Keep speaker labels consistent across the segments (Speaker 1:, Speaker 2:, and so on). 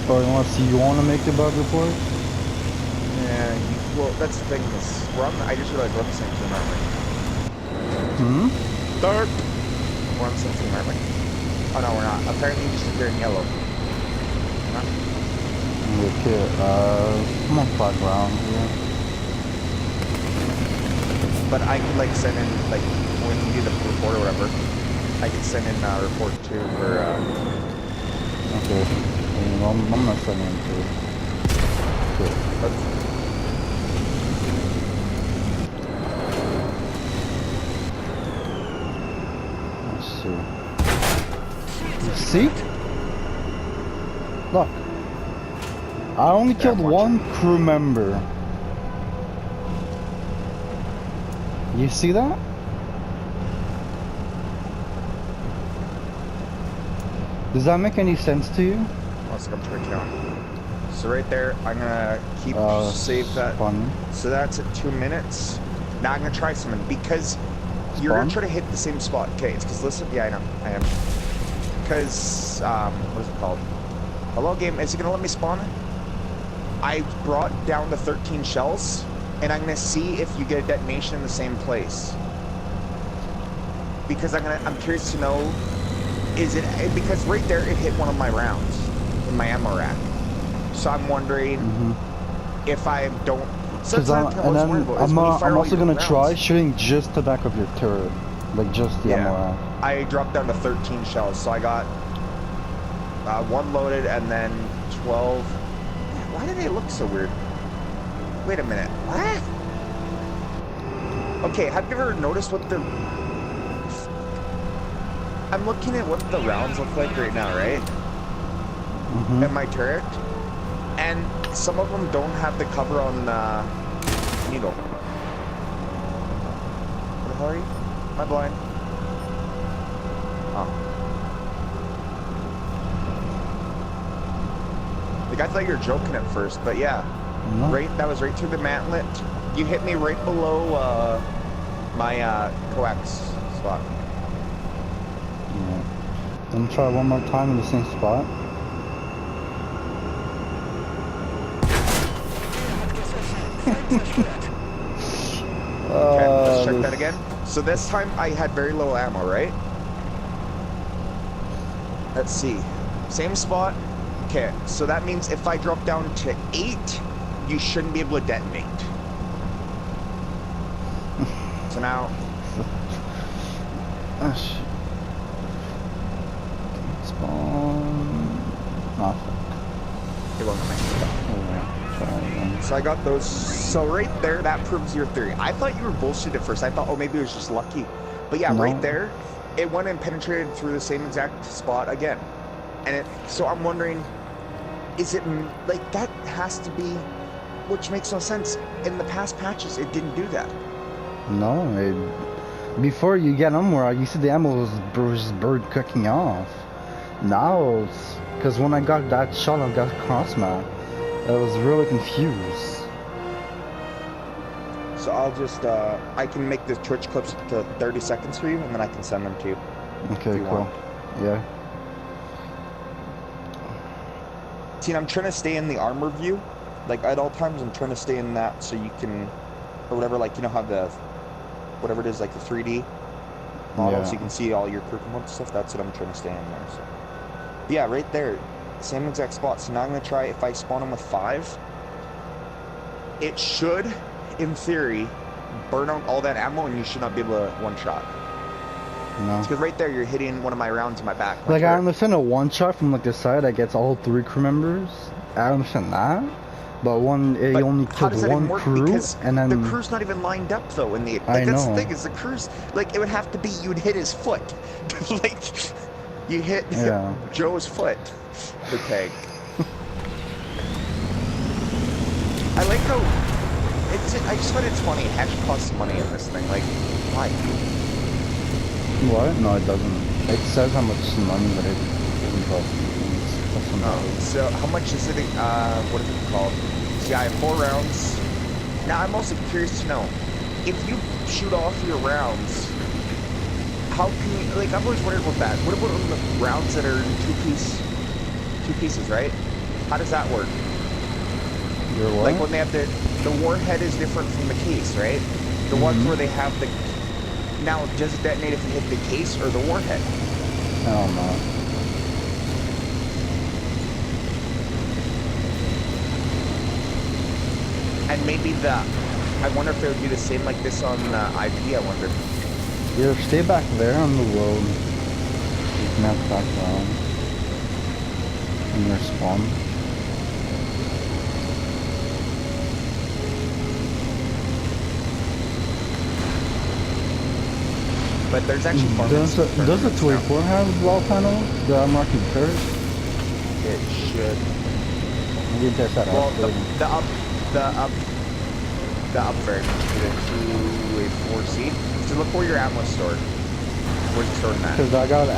Speaker 1: Or you want to make the bug report?
Speaker 2: Yeah, well, that's the thing. I just realized we're on the same team, aren't we?
Speaker 1: Hmm?
Speaker 2: Dark! We're on the same team, aren't we? Oh, no, we're not. Apparently, you just appeared in yellow. Huh?
Speaker 1: Okay, I'm on flat ground here.
Speaker 2: But I could, like, send in, like, when you do the report or whatever, I could send in a report, too, for,
Speaker 1: Okay. I'm not sending it too. Okay. Let's see. You see? Look. I only killed one crew member. You see that? Does that make any sense to you?
Speaker 2: Let's come to it down. So right there, I'm gonna keep save that.
Speaker 1: Fun.
Speaker 2: So that's at 2 minutes. Now I'm gonna try something because you're gonna try to hit the same spot. Okay, it's because listen, yeah, I know, I am. Because what is it called? Hello, game. Is it gonna let me spawn? I brought down the 13 shells, and I'm gonna see if you get a detonation in the same place. Because I'm curious to know, because right there it hit one of my rounds in my ammo rack. So I'm wondering if I don't. So
Speaker 1: I'm also gonna try shooting just the back of your turret, like just the ammo rack.
Speaker 2: I dropped down to 13 shells, so I got one loaded and then 12. Why do they look so weird? Wait a minute. What? Okay, have you ever noticed what the... I'm looking at what the rounds look like right now, right? In my turret. And some of them don't have the cover on the needle. What the hell are you? Am I blind? Oh. Like, I thought you were joking at first, but yeah.
Speaker 1: No.
Speaker 2: That was right through the mantlet. You hit me right below my coax spot.
Speaker 1: Yeah. Let me try one more time in the same spot.
Speaker 2: Okay, let's check that again. So this time I had very little ammo, right? Let's see. Same spot. Okay, so that means if I drop down to 8, you shouldn't be able to detonate. So now...
Speaker 1: Spawn... Nothing.
Speaker 2: It won't come in. So I got those. So right there, that proves your theory. I thought you were bullshit at first. I thought, oh, maybe it was just lucky. But yeah, right there, it went and penetrated through the same exact spot again. And so I'm wondering, is it, like, that has to be, which makes no sense. In the past patches, it didn't do that.
Speaker 1: No, before you get somewhere, you see the ammo was just bird cooking off. Now it's, because when I got that shot, I got cross-map. I was really confused.
Speaker 2: So I'll just, I can make the Twitch clips to 30 seconds for you, and then I can send them to you.
Speaker 1: Okay, cool. Yeah.
Speaker 2: See, I'm trying to stay in the armor view. Like, at all times, I'm trying to stay in that so you can, or whatever, like, you know how the, whatever it is, like the 3D model, so you can see all your crew components and stuff. That's what I'm trying to stay in there, so. But yeah, right there. Same exact spot. So now I'm going to try, if I spawn them with 5, it should, in theory, burn out all that ammo and you should not be able to one-shot.
Speaker 1: No.
Speaker 2: Because right there, you're hitting one of my rounds in my back.
Speaker 1: Like, I understand a one-shot from, like, the side that gets all 3 crew members. I understand that. But you only killed one crew,
Speaker 2: because
Speaker 1: and then...
Speaker 2: the crew's not even lined up, though, in the... Like, that's the thing, is the crew's... Like, it would have to be you'd hit his foot. Like, you hit Joe's foot. The tank. I like how I just find it's funny. Hatch costs money in this thing. Like, why?
Speaker 1: What? No, it doesn't. It says how much money, but it doesn't cost.
Speaker 2: Oh, so how much is it? What is it called? See, I have 4 rounds. Now I'm also curious to know if you shoot off your rounds. How can you? Like, I've always wondered about that. What about the rounds that are in 2 pieces, right? How does that work?
Speaker 1: Your what?
Speaker 2: Like when they have the warhead is different from the case, right? The ones where they have the... Now, does it detonate if you hit the case or the warhead?
Speaker 1: I don't know.
Speaker 2: And maybe I wonder if it would be the same like this on IP, I wonder.
Speaker 1: Yeah, stay back there on the road. You can have back around. In your spawn.
Speaker 2: But there's actually
Speaker 1: Does the 284 have wall panels? The unlocking turret?
Speaker 2: It should.
Speaker 1: Maybe test that
Speaker 2: Well,
Speaker 1: out.
Speaker 2: the up version, the 284C. So look where your ammo is stored. Where's it stored in that?
Speaker 1: Because I got,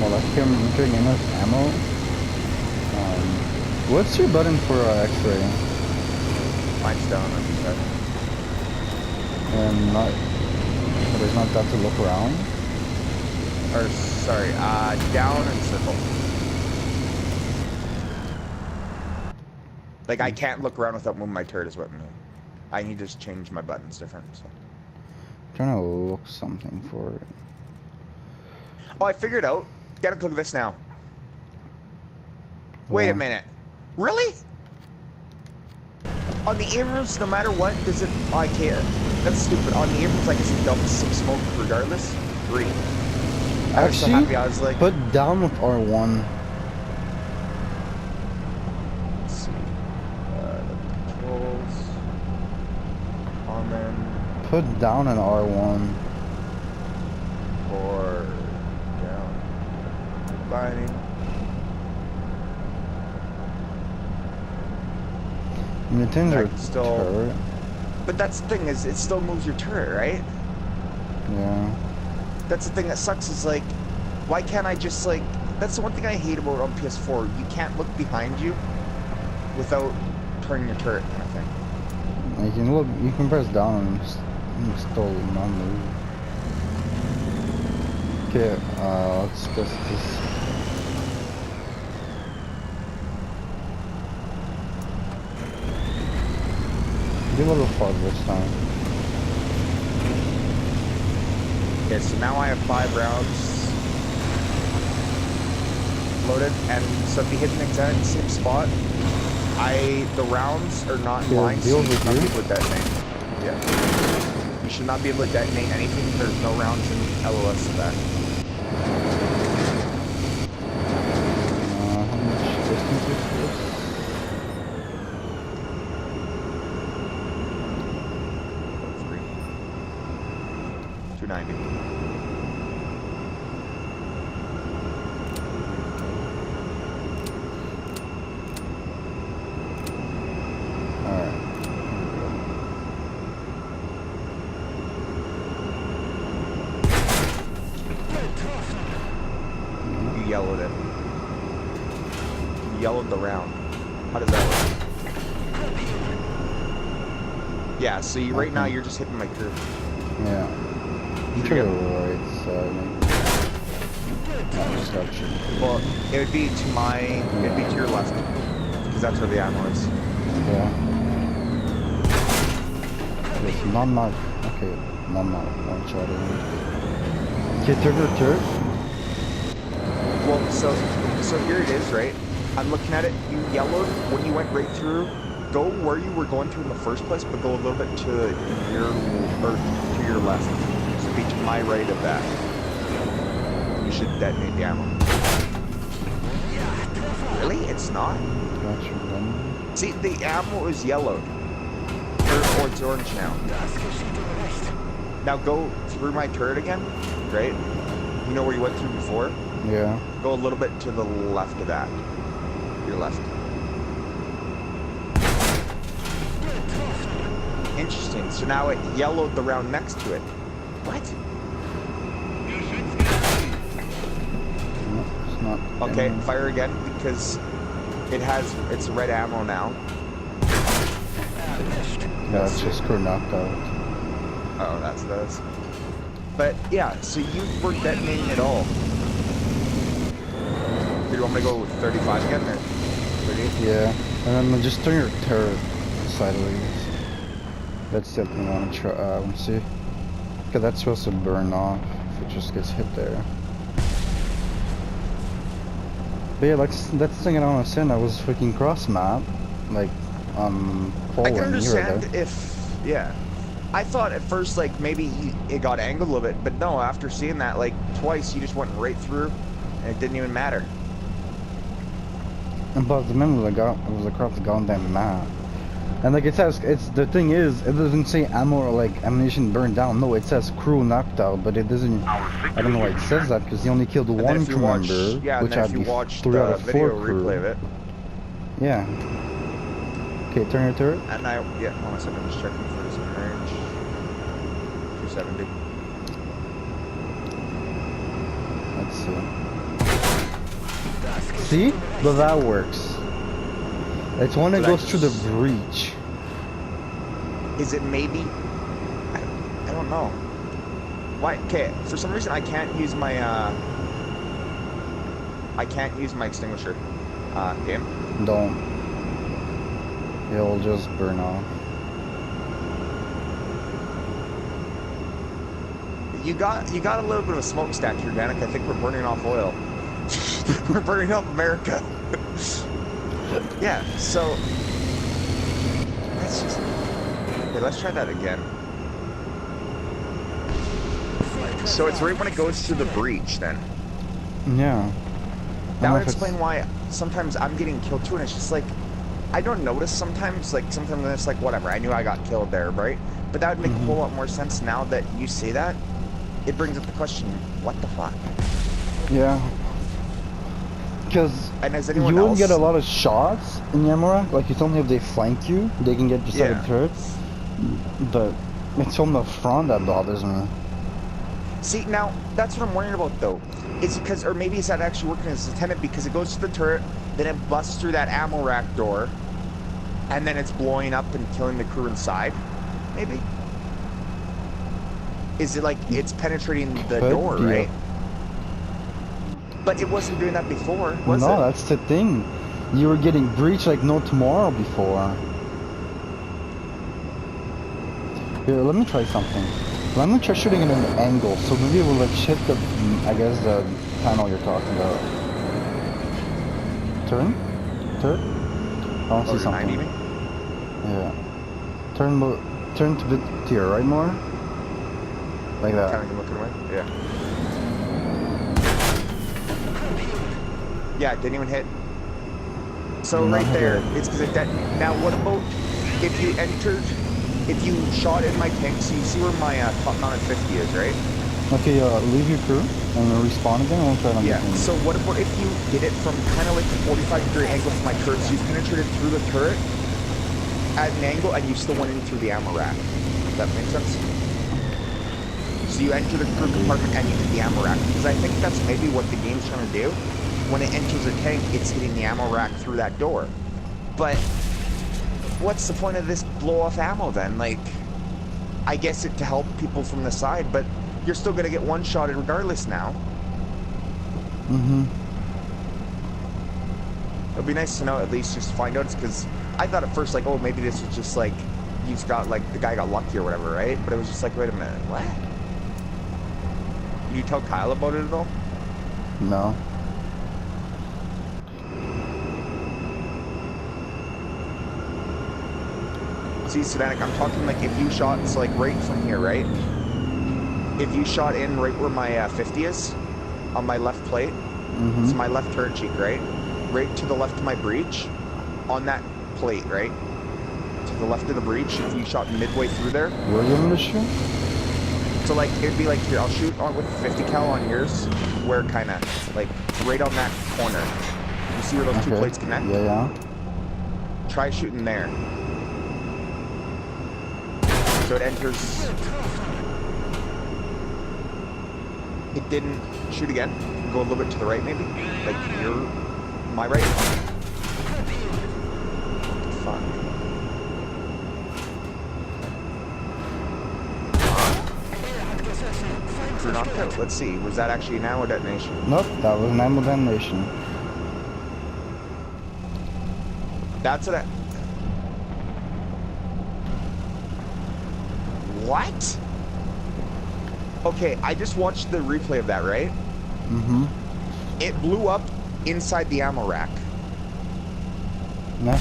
Speaker 1: well, I came entering enough ammo. What's your button for X-ray?
Speaker 2: Mine's down on the side.
Speaker 1: And not, there's not that to look around?
Speaker 2: Or, sorry, down and circle. Like, I can't look around without moving my turret is what I mean. I need to just change my buttons different, so.
Speaker 1: I'm trying to look something for it.
Speaker 2: Oh, I figured out. Gotta click this now. Wait a minute. Really? On the Abrams, no matter what, does it... Oh, I can't. That's stupid. On the Abrams, I guess it dumps 6 smoke regardless. 3. I was so happy. I was like...
Speaker 1: Put down with R1.
Speaker 2: Let's see. The controls. Common.
Speaker 1: Put down an R1.
Speaker 2: Or... down. Combining.
Speaker 1: Nintendo
Speaker 2: still...
Speaker 1: turret.
Speaker 2: But that's the thing, is it still moves your turret, right?
Speaker 1: Yeah.
Speaker 2: That's the thing that sucks, is like, why can't I just like... That's the one thing I hate about on PS4. You can't look behind you without turning your turret, kind of thing.
Speaker 1: You can look, you can press down and still not move. Okay, let's just get a little farther this time.
Speaker 2: Okay, so now I have 5 rounds loaded, and so if you hit an exact same spot, the rounds are not in line, so you should not be able to detonate. Yeah. You should not be able to detonate anything. There's no rounds in LOS of that.
Speaker 1: How much distance is this?
Speaker 2: 290.
Speaker 1: Alright.
Speaker 2: You yellowed it. You yellowed the round. How does that work? Yeah, so you, right now you're just hitting my curve.
Speaker 1: Yeah. You took it right side.
Speaker 2: Well, it would be to my... It'd be to your left. Because that's where the ammo is.
Speaker 1: Yeah. It's not... Okay, not one shot in. Okay, turret.
Speaker 2: Well, so here it is, right? I'm looking at it. You yellowed when you went right through. Go where you were going to in the first place, but go a little bit to your left. So be to my right of that. You should detonate the ammo. Really? It's not? See, the ammo is yellowed. Or it's orange now. Now go through my turret again, right? You know where you went through before?
Speaker 1: Yeah.
Speaker 2: Go a little bit to the left of that. Your left. Interesting. So now it yellowed the round next to it. What?
Speaker 1: No, it's not.
Speaker 2: Okay, fire again because it's red ammo now.
Speaker 1: Yeah, it's just got knocked out.
Speaker 2: Oh, that's those. But yeah, so you weren't detonating at all. Do you want me to go with 35 again? Or?
Speaker 1: Yeah, and then just turn your turret sideways. That's the thing I want to try. Want to see. Okay, that's supposed to burn off if it just gets hit there. But yeah, like that's the thing I don't understand. I was freaking cross map, like
Speaker 2: I can understand if, yeah. I thought at first like maybe it got angled a little bit, but no. After seeing that like twice, you just went right through, and it didn't even matter.
Speaker 1: But remember, it was across the goddamn map. And like it says, the thing is, it doesn't say ammo or like ammunition burned down. No, it says crew knocked out, but it doesn't. I don't know why it says that because he only killed one crew member, which had 3 out of 4 crew.
Speaker 2: Replay of it.
Speaker 1: Yeah. Okay, turn your turret.
Speaker 2: And hold on a second, I'm just checking for this range. 270.
Speaker 1: Let's see. See? But that works. It's when it goes through the breach.
Speaker 2: Is it maybe? I don't know. Why? Okay, for some reason I can't use my extinguisher. Game.
Speaker 1: Don't. It'll just burn off.
Speaker 2: You got a little bit of a smokestack here, Danik. I think we're burning off oil. We're burning off America. Yeah, so let's try that again. So it's right when it goes through the breach then.
Speaker 1: Yeah.
Speaker 2: That would explain why sometimes I'm getting killed too, and it's just like I don't notice sometimes it's like whatever, I knew I got killed there, right? But that would make a whole lot more sense now that you say that. It brings up the question, what the fuck?
Speaker 1: Yeah. Because you wouldn't get a lot of shots in Yamura. Like, it's only if they flank you, they can get just like a turrets. But it's from the front that bothers me.
Speaker 2: See, now, that's what I'm worrying about, though. It's because, or maybe it's not actually working as a tenant because it goes to the turret, then it busts through that ammo rack door, and then it's blowing up and killing the crew inside. Maybe? Is it like it's penetrating the door, right? But it wasn't doing that before, was it?
Speaker 1: No, that's the thing. You were getting breached like no tomorrow before. Here, let me try something. Let me try shooting at an angle, so maybe it will like hit the, I guess, the panel you're talking about. Turn? Turn? I want to see something. Yeah. Turn to your right more. Like that.
Speaker 2: Kind of looking away? Yeah. Yeah, it didn't even hit. So right there, it's because it now what about if you shot in my tank, so you see where my top mounted 50 is, right?
Speaker 1: Okay, leave your crew and respawn again, and we'll try it on the
Speaker 2: so what about if you did it from kind of like the 45-degree angle from my turret, so you penetrated through the turret at an angle and you still went in through the ammo rack? Does that make sense? So you enter the crew compartment and you hit the ammo rack, because I think that's maybe what the game's trying to do. When it enters a tank, it's hitting the ammo rack through that door. But what's the point of this blow-off ammo then? Like, I guess it to help people from the side, but you're still gonna get one-shotted regardless now. It'd be nice to know at least just to find out, because I thought at first like, oh, maybe this was just like you just got like the guy got lucky or whatever, right? But it was just like, wait a minute, what? Did you tell Kyle about it at all?
Speaker 1: No.
Speaker 2: See, Sedanik, I'm talking like if you shot, so like right from here, right? If you shot in right where my 50 is, on my left plate, it's my left turret cheek, right? Right to the left of my breach, on that plate, right? To the left of the breach, if you shot midway through there.
Speaker 1: Where are you going to shoot?
Speaker 2: So like, it'd be like, here, I'll shoot on with 50 cal on yours, where kind of, like, right on that corner. You see where those two plates connect?
Speaker 1: Yeah.
Speaker 2: Try shooting there. So it enters. It didn't shoot again. Go a little bit to the right, maybe. Like my right. Fuck. Crew knocked out. Let's see. Was that actually an ammo detonation?
Speaker 1: Nope, that was an ammo detonation.
Speaker 2: That's what I... What? Okay, I just watched the replay of that, right?
Speaker 1: Mm-hmm.
Speaker 2: It blew up inside the ammo rack.
Speaker 1: Yeah.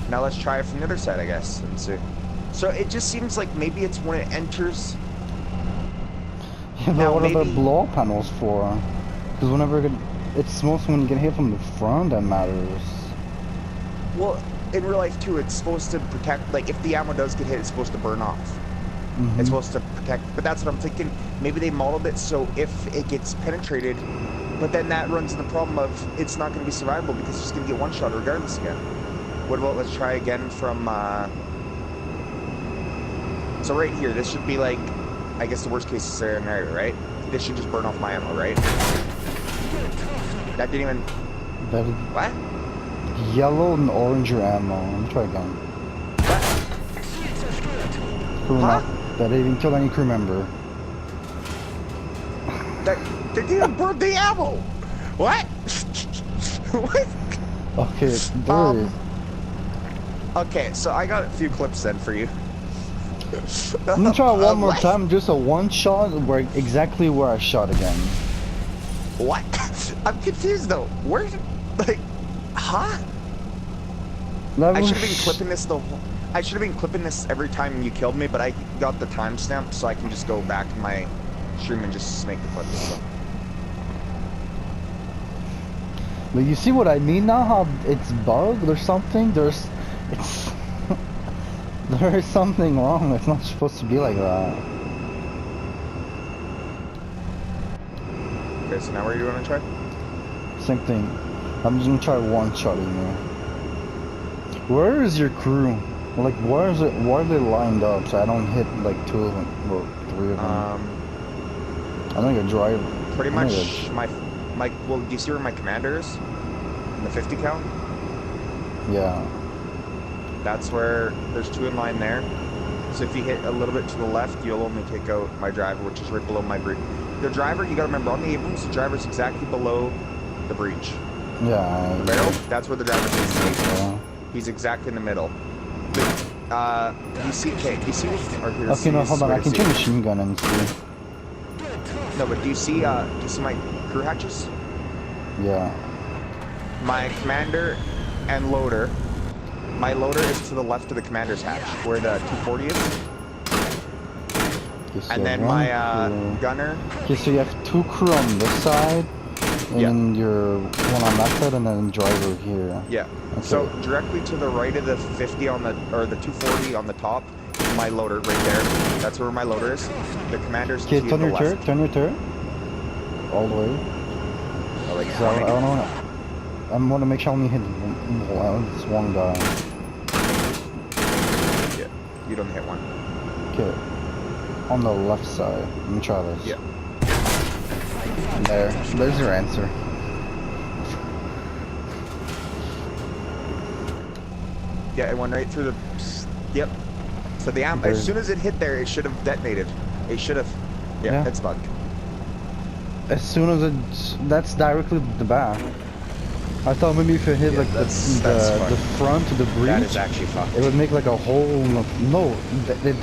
Speaker 2: Now let's try it from the other side, I guess, and see. So it just seems like maybe it's when it enters...
Speaker 1: Yeah, but
Speaker 2: Now,
Speaker 1: what are the
Speaker 2: maybe-
Speaker 1: blow panels for? Because whenever it's mostly when you get hit from the front that matters.
Speaker 2: Well, in real life, too, it's supposed to protect... Like, if the ammo does get hit, it's supposed to burn off.
Speaker 1: Mm-hmm.
Speaker 2: It's supposed to protect... But that's what I'm thinking. Maybe they modeled it so if it gets penetrated, but then that runs into the problem of it's not going to be survivable because it's just going to get one shot regardless again. What about, let's try again from... So right here, this should be like, I guess the worst case scenario, right? This should just burn off my ammo, right? That didn't even...
Speaker 1: That is
Speaker 2: What?
Speaker 1: yellow and orange your ammo. Let me try again.
Speaker 2: What?
Speaker 1: Crew
Speaker 2: Huh?
Speaker 1: That didn't even kill any crew member.
Speaker 2: That didn't even burn the ammo! What? What?
Speaker 1: Okay, there it is.
Speaker 2: Okay, so I got a few clips then for you.
Speaker 1: Let me try one more
Speaker 2: What?
Speaker 1: time, just a one shot where exactly where I shot again.
Speaker 2: What? I'm confused though. Where's... Like... Huh?
Speaker 1: That
Speaker 2: I
Speaker 1: was-
Speaker 2: should have been clipping this the... I should have been clipping this every time you killed me, but I got the timestamp so I can just go back in my stream and just make the clip. So.
Speaker 1: But you see what I mean now? How it's bugged or something? There's... It's... There is something wrong. It's not supposed to be like that.
Speaker 2: Okay, so now where do you want to try?
Speaker 1: Same thing. I'm just gonna try one shot in there. Where is your crew? Like, where is it? Why are they lined up so I don't hit like two of them or three of them? I think a driver.
Speaker 2: Pretty
Speaker 1: I
Speaker 2: much
Speaker 1: think
Speaker 2: my... Well, do you see where my commander is? In the 50 cal?
Speaker 1: Yeah.
Speaker 2: That's where there's two in line there. So if you hit a little bit to the left, you'll only take out my driver, which is right below my breach. The driver, you gotta remember, on the Abrams, the driver's exactly below the breach.
Speaker 1: Yeah.
Speaker 2: The barrel, that's where the driver is.
Speaker 1: Yeah.
Speaker 2: He's exactly in the middle. Do you see, okay, do you see what, or here,
Speaker 1: Okay, no,
Speaker 2: this
Speaker 1: hold
Speaker 2: is
Speaker 1: on.
Speaker 2: where
Speaker 1: I
Speaker 2: to
Speaker 1: can
Speaker 2: see.
Speaker 1: turn machine gun and see.
Speaker 2: No, but do you see my crew hatches?
Speaker 1: Yeah.
Speaker 2: My commander and loader. My loader is to the left of the commander's hatch, where the 240 is.
Speaker 1: Okay, so
Speaker 2: And then
Speaker 1: one
Speaker 2: my
Speaker 1: crew.
Speaker 2: gunner.
Speaker 1: Okay, so you have two crew on this side, and
Speaker 2: Yeah.
Speaker 1: then your one on that side, and then driver here.
Speaker 2: Yeah.
Speaker 1: Okay.
Speaker 2: So directly to the right of the 50 on the, or the 240 on the top, is my loader right there. That's where my loader is. The commander's
Speaker 1: Okay,
Speaker 2: to
Speaker 1: turn
Speaker 2: the
Speaker 1: your
Speaker 2: left.
Speaker 1: turret. Turn your turret. All the way.
Speaker 2: Oh, like
Speaker 1: So I don't know. I want to make sure I only hit this one guy.
Speaker 2: Yeah. You don't hit one.
Speaker 1: Okay. On the left side. Let me try this.
Speaker 2: Yeah.
Speaker 1: There's your answer.
Speaker 2: Yeah, it went right through the. Yep. So the amp, as soon as it hit there, it should have detonated. It should have. Yeah,
Speaker 1: Yeah.
Speaker 2: it's bugged.
Speaker 1: As soon as that's directly the back. I thought maybe if it hit
Speaker 2: Yeah,
Speaker 1: like
Speaker 2: that's
Speaker 1: the
Speaker 2: fucked.
Speaker 1: front of the breach,
Speaker 2: That is actually fucked.
Speaker 1: it would make like a whole no. That